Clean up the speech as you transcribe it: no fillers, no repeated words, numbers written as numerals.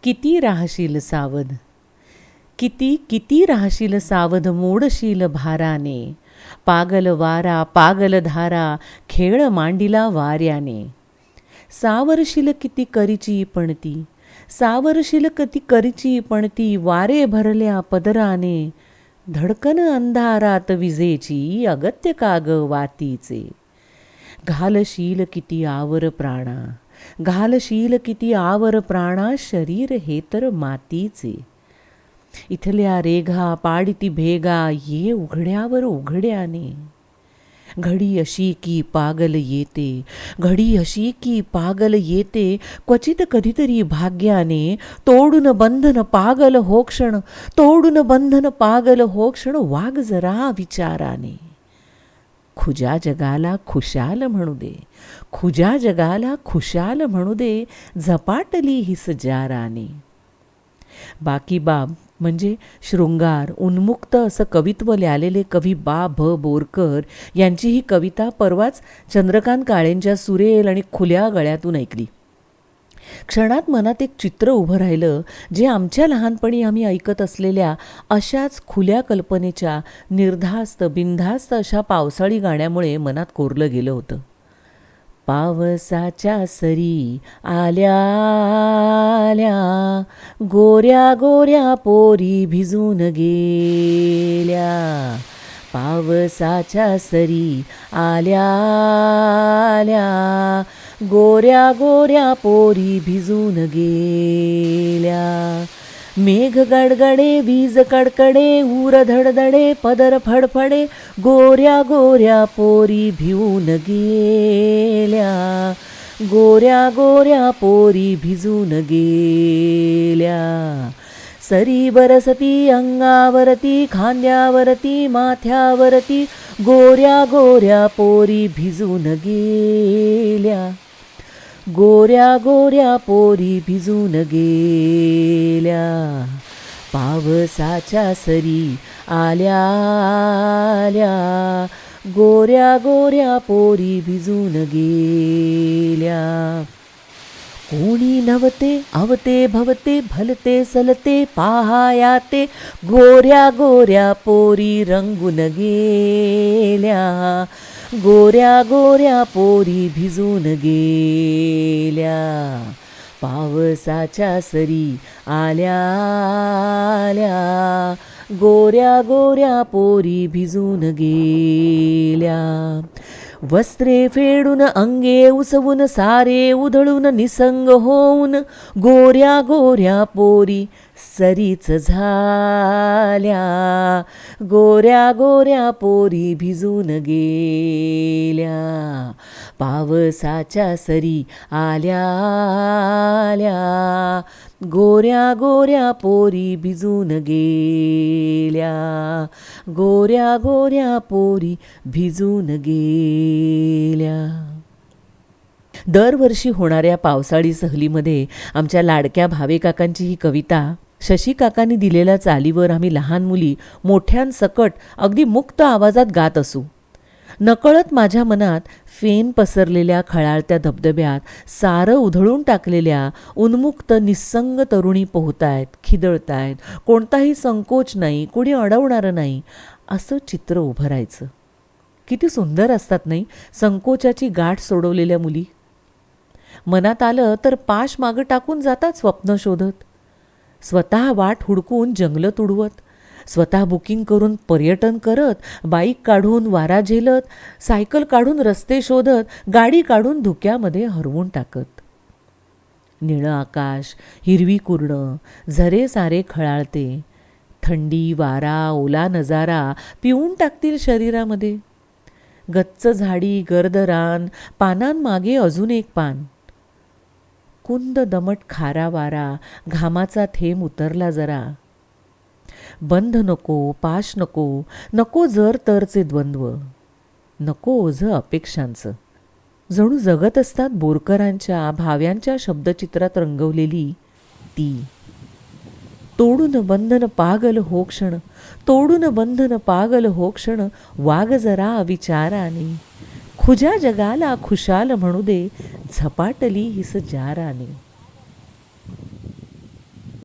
किती राहशील सावध, किती किती राहशील सावध, मोडशील भाराने. पागल वारा पागल धारा, खेळ मांडिला वाऱ्याने. सावरशील किती करीची पणती, सावरशील किती करीची पणती, वारे भरल्या पदराने. धडकन अंधारात विजेची, अगत्य काग वातीचे. घालशील किती आवर प्राणा, घालशील किती आवर प्राणा, शरीर हे तर मातीचे. इथल्या रेघा पाडिती भेगा, ये उघड्यावर उघड्याने. घडी अशी की पागल येते, घडी अशी की पागल येते, क्वचित कधीतरी भाग्याने. तोडून बंधन पागल हो क्षण, तोडून बंधन पागल हो क्षण, वाग जरा विचाराने. खुजा जगाला खुशाल म्हणू दे, खुजा जगाला खुशाल म्हणू दे, झपाटली ही सजाराने. बाकी बाब म्हणजे शृंगार उन्मुक्त असं कवित्व लिहिलेले कवी बा भ बोरकर यांची ही कविता परवाच चंद्रकांत काळेंच्या सुरेल आणि खुल्या गळ्यातून ऐकली. क्षणात मनात एक चित्र उभं राहिलं, जे आमच्या लहानपणी आम्ही ऐकत असलेल्या अशाच खुल्या कल्पनेच्या निर्धास्त बिनधास्त अशा पावसाळी गाण्यामुळे मनात कोरलं गेलं होतं. पावसाच्या सरी आल्या आल्या, गोऱ्या गोऱ्या पोरी भिजून गेल्या. पावसाच्या सरी आल्या आल्या, गोऱ्या गोऱ्या पोरी भिजून गेल्या. मेघ गडगडे वीज कडकडे, ऊर धडधडे पदर फडफडे, गोऱ्या गोऱ्या पोरी भिवून गेल्या. गोऱ्या गोऱ्या पोरी भिजून गेल्या. सरी बरसती अंगावरती, खांद्यावरती माथ्यावरती, गोऱ्या गोऱ्या पोरी भिजून गेल्या. गोऱ्या गोऱ्या पोरी भिजून गेल्या. पावसाच्या सरी आल्या आल्या, गोऱ्या गोऱ्या पोरी भिजून गेल्या. कोणी नवते अवते भवते, भलते सलते पाहायाते, गोऱ्या गोऱ्या पोरी रंगून गेल्या. गोऱ्या गोऱ्या पोरी भिजून गेल्या. पावसाच्या सरी आल्या आल्या, गोऱ्या गोऱ्या पोरी भिजून गेल्या. वस्त्रे फेडून अंगे उसवून, सारे उधळून निसंग होऊन, गोऱ्या गोऱ्या पोरी सरीच झाल्या. गोऱ्या गोऱ्या पोरी भिजून गेल्या. पावसाच्या सरी आल्या आल्या, गोऱ्या गोऱ्या पोरी भिजून गेल्या. गोऱ्या गोऱ्या पोरी भिजून गेल्या. दरवर्षी होणाऱ्या पावसाळी सहलीमध्ये आमच्या लाडक्या भावेकाकांची ही कविता शशी काकांनी दिलेल्या चालीवर आम्ही लहान मुली मोठ्यांसकट अगदी मुक्त आवाजात गात असू. नकळत माझ्या मनात फेन पसरलेल्या खळाळत्या धबधब्यात सारं उधळून टाकलेल्या उन्मुक्त निस्संग तरुणी पोहतायत, खिदळतायत, कोणताही संकोच नाही, कुणी अडवणारं नाही, असं चित्र उभं राहायचं. किती सुंदर असतात नाही संकोचाची गाठ सोडवलेल्या मुली. मनात आलं तर पाश मागं टाकून जातात स्वप्न शोधत, स्वतः वाट हुडकून जंगलं तुडवत, स्वतः बुकिंग करून पर्यटन करत, बाईक काढून वारा झेलत, सायकल काढून रस्ते शोधत, गाडी काढून धुक्यामध्ये हरवून टाकत. निळं आकाश, हिरवी कुर्ण, झरे सारे खळाळते, थंडी वारा ओला नजारा पिऊन टाकतील शरीरामध्ये. गच्च झाडी गर्द रान, पानांमागे अजून एक पान, कुंद दमट खारा वारा, घामाचा थेंब उतरला जरा. बंध नको, पाश नको, नको जर तरचे द्वंद्व, नको ओझं अपेक्षांचं. जणू जगत असतात बोरकरांच्या भाव्यांच्या शब्दचित्रात रंगवलेली ती. तोडून बंधन पागल हो क्षण, तोडून बंधन पागल हो क्षण, वाग जरा विचाराने. खुजा जगाला खुशाल म्हणू दे, झपाटली हिस जाराने.